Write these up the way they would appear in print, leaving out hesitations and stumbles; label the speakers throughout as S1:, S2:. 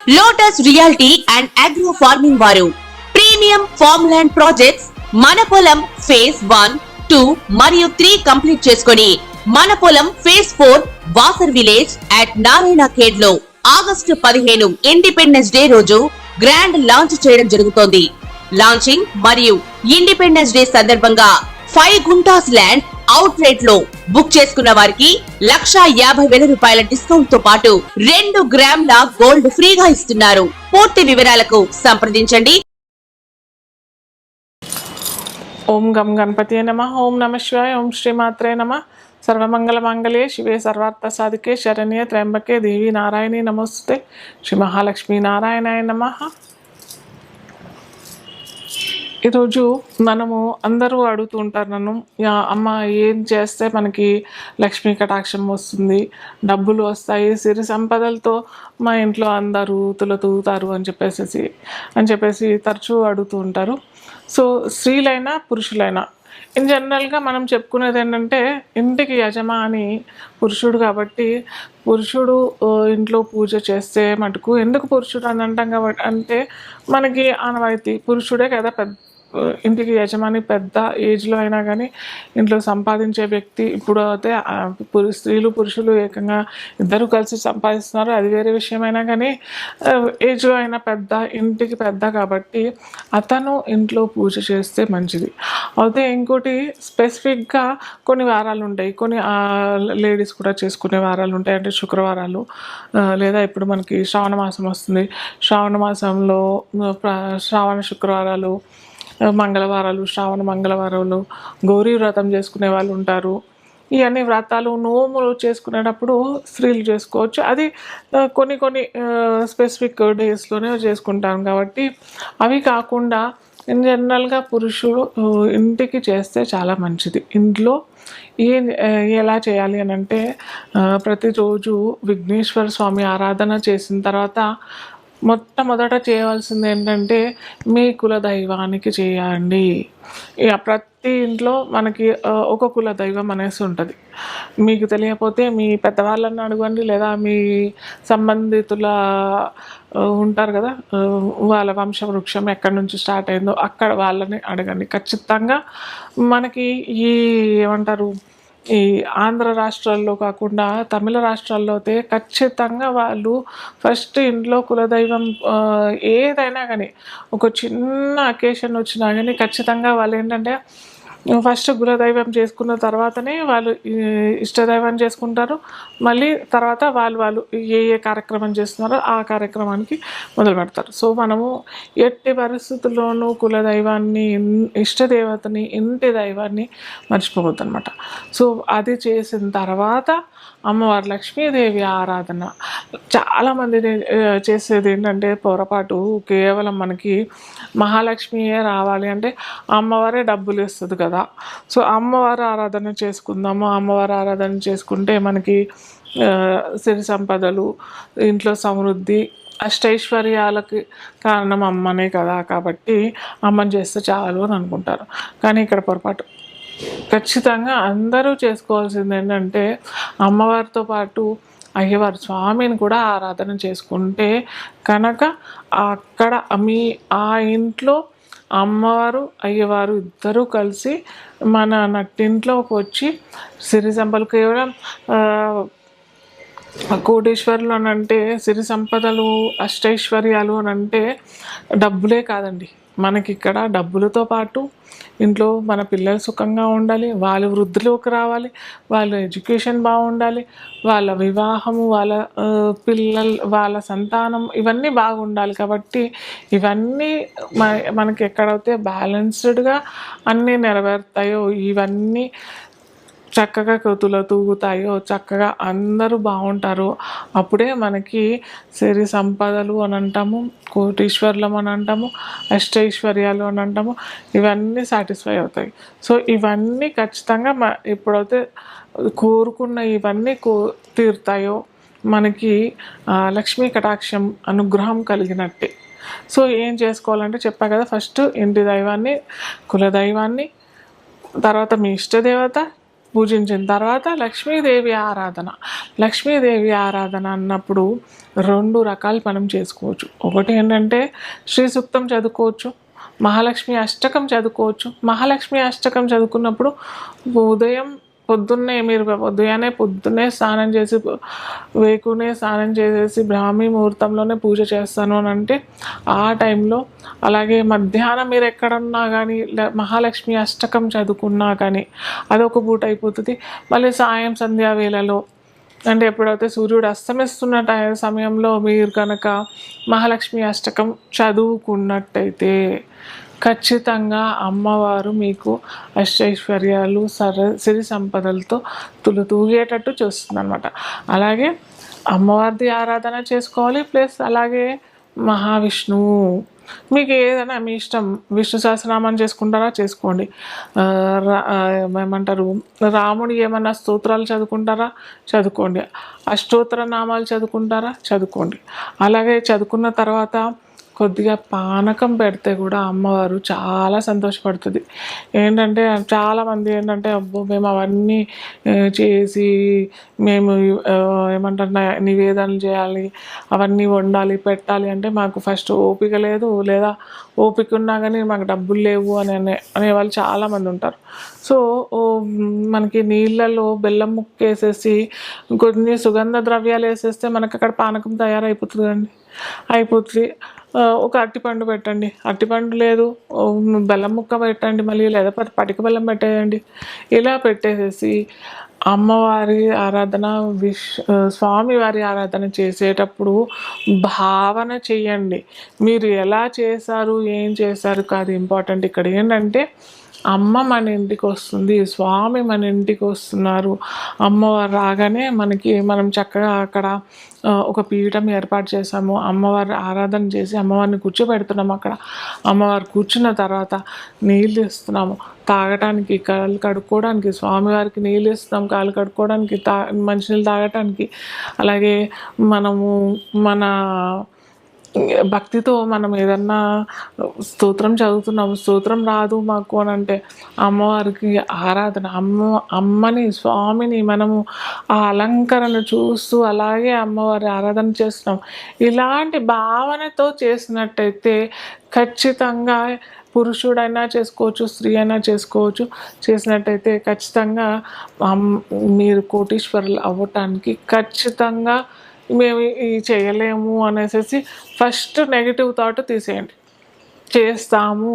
S1: Lotus reality and agro farming వారు premium farm land projects మన పొలం ఫేజ్ 1, 2 మరియు 3 కంప్లీట్ చేసుకొని మన పొలం phase 4 Wasar village at Narayana Khed లో ఆగస్టు 15 ఇండిపెండెన్స్ డే రోజు గ్రాండ్ లాంచ్ చేయడం జరుగుతోంది. లాంచింగ్ మరియు ఇండిపెండెన్స్ డే సందర్భంగా 5 గుంటాస్ ల్యాండ్ అవుట్ రేట్ లో బుక్ చేసుకున్న వారికి 1,50,000 రూపాయల డిస్కౌంట్ తో పాటు 2 గ్రాముల గోల్డ్ ఫ్రీగా ఇస్తున్నారు. పూర్తి వివరాలకు సంప్రదించండి.
S2: ఓం గం గణపతియే నమః. ఓం నమః శివాయ. ఓం శ్రీమాత్రే నమః. సర్వమంగళ మంగళే శివే సర్వార్థ సాధికే శరణ్యే త్ర్యంబకే దేవి నారాయణి నమోస్తుతే. శ్రీ మహాలక్ష్మీ నారాయణాయ నమః. ఈరోజు మనము అందరూ అడుగుతూ ఉంటారు నన్ను, అమ్మ ఏం చేస్తే మనకి లక్ష్మీ కటాక్షం వస్తుంది, డబ్బులు వస్తాయి, సిరి సంపదలతో మా ఇంట్లో అందరూ తులతూగుతారు అని చెప్పేసి తరచూ అడుగుతూ ఉంటారు. సో స్త్రీలైనా పురుషులైనా ఇన్ జనరల్గా మనం చెప్పుకునేది ఏంటంటే, ఇంటికి యజమాని పురుషుడు కాబట్టి పురుషుడు ఇంట్లో పూజ చేస్తే మటుకు, ఎందుకు పురుషుడు అని అంటాం కాబట్టి అంటే మనకి ఆనవాయితీ పురుషుడే కదా ఇంటికి యజమాని. పెద్ద ఏజ్లో అయినా కానీ ఇంట్లో సంపాదించే వ్యక్తి. ఇప్పుడు అయితే స్త్రీలు పురుషులు ఏకంగా ఇద్దరు కలిసి సంపాదిస్తున్నారు, అది వేరే విషయమైనా కానీ ఏజ్లో అయినా పెద్ద, ఇంటికి పెద్ద కాబట్టి అతను ఇంట్లో పూజ చేస్తే మంచిది. అయితే ఇంకోటి స్పెసిఫిక్గా కొన్ని వారాలు ఉంటాయి, కొన్ని లేడీస్ కూడా చేసుకునే వారాలు ఉంటాయి. అంటే శుక్రవారాలు, లేదా ఇప్పుడు మనకి శ్రావణ మాసం వస్తుంది, శ్రావణ మాసంలో శ్రావణ శుక్రవారాలు, మంగళవారాలు, శ్రావణ మంగళవారాలు, గౌరీ వ్రతం చేసుకునే వాళ్ళు ఉంటారు. ఇవన్నీ వ్రతాలు నోములు చేసుకునేటప్పుడు స్త్రీలు చేసుకోవచ్చు. అది కొన్ని స్పెసిఫిక్ డేస్లోనే చేసుకుంటాం కాబట్టి అవి కాకుండా ఇన్ జనరల్గా పురుషుడు ఇంటికి చేస్తే చాలా మంచిది. ఇంట్లో ఎలా చేయాలి అని అంటే, ప్రతిరోజు విఘ్నేశ్వర స్వామి ఆరాధన చేసిన తర్వాత మొట్టమొదట చేయవలసింది ఏంటంటే, మీ కుల దైవానికి చేయండి. ప్రతి ఇంట్లో మనకి ఒక కుల దైవం అనేసి ఉంటుంది. మీకు తెలియకపోతే మీ పెద్దవాళ్ళని అడగండి, లేదా మీ సంబంధితుల ఉంటారు కదా, వాళ్ళ వంశవృక్షం ఎక్కడి నుంచి స్టార్ట్ అయిందో అక్కడ వాళ్ళని అడగండి. ఖచ్చితంగా మనకి ఈ ఏమంటారు, ఈ ఆంధ్ర రాష్ట్రాల్లో కాకుండా తమిళ రాష్ట్రాల్లో అయితే ఖచ్చితంగా వాళ్ళు ఫస్ట్ ఇంట్లో కులదైవం ఏదైనా కానీ, ఒక చిన్న అకేషన్ వచ్చినా కానీ ఖచ్చితంగా వాళ్ళు ఏంటంటే ఫస్ట్ కులదైవం చేసుకున్న తర్వాతనే వాళ్ళు ఇష్టదైవం చేసుకుంటారు. మళ్ళీ తర్వాత వాళ్ళు ఏ కార్యక్రమం చేస్తున్నారో ఆ కార్యక్రమానికి మొదలు పెడతారు. సో మనము ఎట్టి పరిస్థితుల్లోనూ కులదైవాన్ని, ఇష్టదేవతని, ఇంటి దైవాన్ని మర్చిపోవద్దు అనమాట. సో అది చేసిన తర్వాత అమ్మవారు లక్ష్మీదేవి ఆరాధన. చాలామంది చేసేది ఏంటంటే పొరపాటు, కేవలం మనకి మహాలక్ష్మియే రావాలి అంటే అమ్మవారే డబ్బులు ఇస్తుంది కదా, సో అమ్మవారు ఆరాధన చేసుకుందాము. అమ్మవారు ఆరాధన చేసుకుంటే మనకి సిరి సంపదలు, ఇంట్లో సమృద్ధి, అష్టైశ్వర్యాలకి కారణం అమ్మనే కదా, కాబట్టి అమ్మని చేస్తే చాలు అని అనుకుంటారు. కానీ ఇక్కడ పొరపాటు. ఖచ్చితంగా అందరూ చేసుకోవాల్సింది ఏంటంటే, అమ్మవారితో పాటు అయ్యవారు స్వామిని కూడా ఆరాధన చేసుకుంటే కనుక అక్కడ ఆ ఇంట్లో అమ్మవారు అయ్యవారు ఇద్దరూ కలిసి మన నట్టింట్లోకి వచ్చి సిరి సంపదలు, కేవలం కోటీశ్వరులు అని అంటే, సిరి సంపదలు, అష్టైశ్వర్యాలు అని అంటే డబ్బులే కాదండి. మనకి ఇక్కడ డబ్బులతో పాటు ఇంట్లో మన పిల్లలు సుఖంగా ఉండాలి, వాళ్ళు వృద్ధిలోకి రావాలి, వాళ్ళ ఎడ్యుకేషన్ బాగుండాలి, వాళ్ళ వివాహము, వాళ్ళ పిల్లలు, వాళ్ళ సంతానం, ఇవన్నీ బాగుండాలి. కాబట్టి ఇవన్నీ మనకి ఎక్కడైతే బ్యాలెన్స్డ్గా అన్నీ నెరవేరుతాయో, ఇవన్నీ చక్కగా తూగుతాయో, చక్కగా అందరూ బాగుంటారో, అప్పుడే మనకి సిరి సంపదలు అని అంటాము, కోటీశ్వర్లం అని అంటాము, అష్టైశ్వర్యాలు అని అంటాము, ఇవన్నీ సాటిస్ఫై అవుతాయి. సో ఇవన్నీ ఖచ్చితంగా ఎప్పుడైతే కోరుకున్న ఇవన్నీ తీరుతాయో మనకి లక్ష్మీ కటాక్షం అనుగ్రహం కలిగినట్టే. సో ఏం చేసుకోవాలంటే చెప్పా కదా, ఫస్ట్ ఇంటి దైవాన్ని, కులదైవాన్ని, తర్వాత మీ ఇష్టదేవత, పూజించిన తర్వాత లక్ష్మీదేవి ఆరాధన. లక్ష్మీదేవి ఆరాధన అన్నప్పుడు 2 రకాలు మనం చేసుకోవచ్చు. ఒకటి ఏంటంటే శ్రీ సూక్తం చదువుకోవచ్చు, మహాలక్ష్మి అష్టకం చదువుకోవచ్చు. మహాలక్ష్మి అష్టకం చదువుకున్నప్పుడు పొద్దున్నే మీరు పొద్దున్నే స్నానం చేసి వేకునే స్నానం చేసేసి బ్రాహ్మీ ముహూర్తంలోనే పూజ చేస్తాను అని అంటే ఆ టైంలో, అలాగే మధ్యాహ్నం మీరు ఎక్కడున్నా కానీ మహాలక్ష్మి అష్టకం చదువుకున్నా కానీ అదొక పూట అయిపోతుంది. మళ్ళీ సాయం సంధ్యా వేళలో అంటే ఎప్పుడైతే సూర్యుడు అస్తమిస్తున్న సమయంలో మీరు కనుక మహాలక్ష్మి అష్టకం చదువుకున్నట్టయితే ఖచ్చితంగా అమ్మవారు మీకు అష్టైశ్వర్యాలు సిరి సంపదలతో తూగేటట్టు చూస్తుందన్నమాట. అలాగే అమ్మవారిది ఆరాధన చేసుకోవాలి, ప్లస్ అలాగే మహావిష్ణువు. మీకు ఏదైనా మీ ఇష్టం, విష్ణు సహస్రనామం చేసుకుంటారా చేసుకోండి, ఏమంటారు రాముడి ఏమన్నా స్తోత్రాలు చదువుకుంటారా చదువుకోండి, అష్టోత్తర నామాలు చదువుకుంటారా చదువుకోండి. అలాగే చదువుకున్న తర్వాత కొద్దిగా పానకం పెడితే కూడా అమ్మవారు చాలా సంతోషపడుతుంది. ఏంటంటే చాలామంది ఏంటంటే అబ్బో మేము అవన్నీ చేసి మేము ఏమంటారు నివేదనలు చేయాలి, అవన్నీ వండాలి పెట్టాలి అంటే మాకు ఫస్ట్ ఓపిక లేదు, లేదా ఓపిక ఉన్నా కానీ మాకు డబ్బులు లేవు అనేవాళ్ళు చాలామంది ఉంటారు. సో మనకి నీళ్ళలో బెల్లం ముక్క వేసేసి కొన్ని సుగంధ ద్రవ్యాలు వేసేస్తే మనకు అక్కడ పానకం తయారైపోతుంది అండి, అయిపోతుంది. ఒక అరటిపండు పెట్టండి, అరటిపండు లేదు బెల్లం ముక్క పెట్టండి, మళ్ళీ లేదా పటిక బెల్లం పెట్టేయండి. ఇలా పెట్టేసేసి అమ్మవారి ఆరాధన స్వామివారి ఆరాధన చేసేటప్పుడు భావన చెయ్యండి. మీరు ఎలా చేశారు ఏం చేశారు కాదు ఇంపార్టెంట్. ఇక్కడ ఏంటంటే అమ్మ మన ఇంటికి వస్తుంది, స్వామి మన ఇంటికి వస్తున్నారు. అమ్మవారు రాగానే మనం చక్కగా అక్కడ ఒక పీఠం ఏర్పాటు చేసాము, అమ్మవారి ఆరాధన చేసి అమ్మవారిని కూర్చోబెడుతున్నాము. అక్కడ అమ్మవారు కూర్చున్న తర్వాత నీళ్ళు ఇస్తున్నాము తాగటానికి, కాళ్ళు కడుక్కోవడానికి, స్వామివారికి నీళ్ళు ఇస్తున్నాం కాళ్ళు కడుక్కోవడానికి, మంచినీళ్ళు తాగటానికి. అలాగే మనము మన భక్తితో మనం ఏదన్నా స్తోత్రం చదువుతున్నాము, స్తోత్రం రాదు మాకు అని అంటే అమ్మవారికి ఆరాధన, అమ్మని స్వామిని మనము ఆ అలంకరణ చూస్తూ అలాగే అమ్మవారి ఆరాధన చేస్తున్నాం. ఇలాంటి భావనతో చేసినట్టయితే ఖచ్చితంగా పురుషుడైనా చేసుకోవచ్చు, స్త్రీ అయినా చేసుకోవచ్చు. చేసినట్టయితే ఖచ్చితంగా మీరు కోటీశ్వరులు అవ్వటానికి ఖచ్చితంగా మేము ఇది చేయలేము అనేసి ఫస్ట్ నెగిటివ్ థాట్ తీసేయండి. చేసాము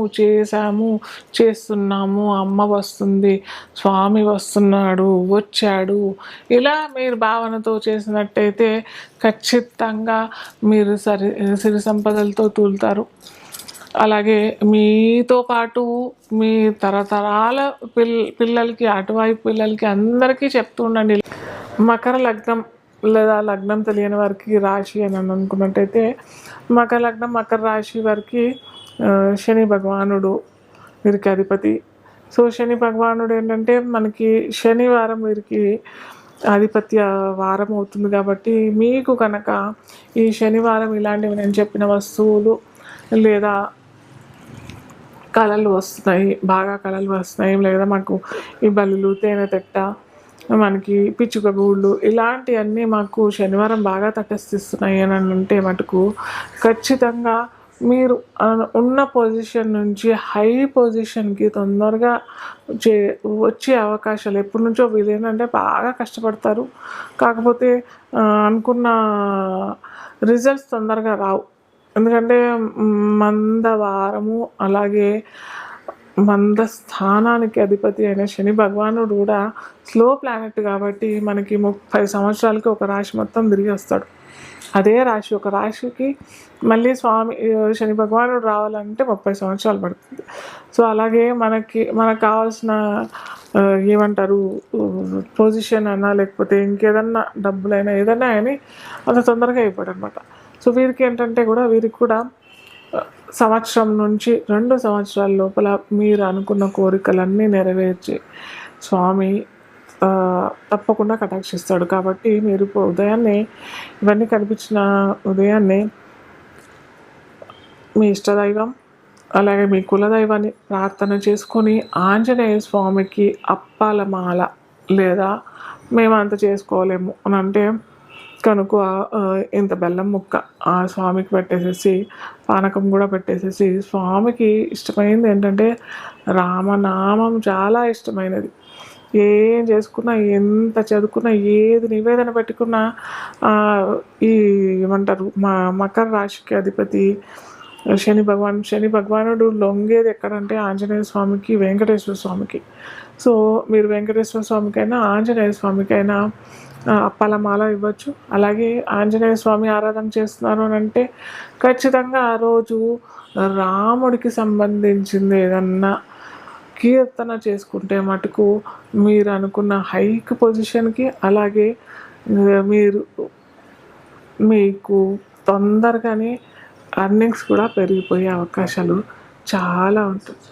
S2: చేస్తున్నాము, అమ్మ వస్తుంది, స్వామి వస్తున్నాడు వచ్చాడు, ఇలా మీరు భావనతో చేసినట్టయితే ఖచ్చితంగా మీరు సిరి సంపదలతో తూలుతారు. అలాగే మీతో పాటు మీ తరతరాల పిల్లలకి అటువైపు పిల్లలకి అందరికీ చెప్తూ ఉండండి. మకర లగ్నం లేదా లగ్నం తెలియని వారికి రాశి అని అనుకున్నట్టయితే మకర లగ్నం మకర రాశి వారికి శని భగవానుడు వీరికి అధిపతి. సో శని భగవానుడు ఏంటంటే మనకి శనివారం వీరికి ఆధిపత్య వారం అవుతుంది. కాబట్టి మీకు కనుక ఈ శనివారం ఇలాంటివి నేను చెప్పిన వస్తువులు లేదా కళలు వస్తున్నాయి, బాగా కళలు వస్తున్నాయి, లేదా మాకు ఈ బల్లులు తేనె తెట్ట మనకి పిచ్చుక గూళ్ళు ఇలాంటివన్నీ మాకు శనివారం బాగా తటస్థిస్తున్నాయి అని అంటే మటుకు ఖచ్చితంగా మీరు ఉన్న పొజిషన్ నుంచి హై పొజిషన్కి తొందరగా వచ్చే అవకాశాలు ఎప్పటి నుంచో వీళ్ళు ఏంటంటే బాగా కష్టపడతారు, కాకపోతే అనుకున్న రిజల్ట్స్ తొందరగా రావు. ఎందుకంటే మందవారము అలాగే మంద స్థానానికి అధిపతి అయిన శని భగవానుడు కూడా స్లో ప్లానెట్ కాబట్టి మనకి 30 సంవత్సరాలకి ఒక రాశి మొత్తం తిరిగి వస్తాడు. అదే రాశి ఒక రాశికి మళ్ళీ శని భగవానుడు రావాలంటే 30 సంవత్సరాలు పడుతుంది. సో అలాగే మనకు కావాల్సిన ఏమంటారు పొజిషన్ అయినా లేకపోతే ఇంకేదన్నా డబ్బులైనా ఏదైనా అని అంత తొందరగా అయిపోయాడు అనమాట. సో వీరికి కూడా సంవత్సరం నుంచి 2 సంవత్సరాల లోపల మీరు అనుకున్న కోరికలన్నీ నెరవేర్చి స్వామి తప్పకుండా కటాక్షిస్తాడు. కాబట్టి మీరు ఉదయాన్నే ఇవన్నీ కనిపించిన ఉదయాన్నే మీ ఇష్టదైవం అలాగే మీ కులదైవాన్ని ప్రార్థన చేసుకొని ఆంజనేయ స్వామికి అప్పాల మాల లేదా మేము అంత చేసుకోలేము అని అంటే కనుక ఇంత బెల్లం ముక్క ఆ స్వామికి పెట్టేసేసి పానకం కూడా పెట్టేసేసి, స్వామికి ఇష్టమైనది ఏంటంటే రామనామం చాలా ఇష్టమైనది. ఏం చేసుకున్నా, ఎంత చదువుకున్నా, ఏది నివేదన పెట్టుకున్నా ఈ ఏమంటారు మకర రాశికి అధిపతి శని భగవానుడు లొంగేది ఎక్కడంటే ఆంజనేయ స్వామికి, వెంకటేశ్వర స్వామికి. సో మీరు వెంకటేశ్వర స్వామికైనా ఆంజనేయ స్వామికైనా అప్పలమాల ఇవ్వచ్చు. అలాగే ఆంజనేయ స్వామి ఆరాధన చేస్తున్నారు అని అంటే ఖచ్చితంగా ఆ రోజు రాముడికి సంబంధించింది ఏదన్నా కీర్తన చేసుకుంటే మటుకు మీరు అనుకున్న హైక్ పొజిషన్కి, అలాగే మీరు మీకు తొందరగానే అర్నింగ్స్ కూడా పెరిగిపోయే అవకాశాలు చాలా ఉంటుంది.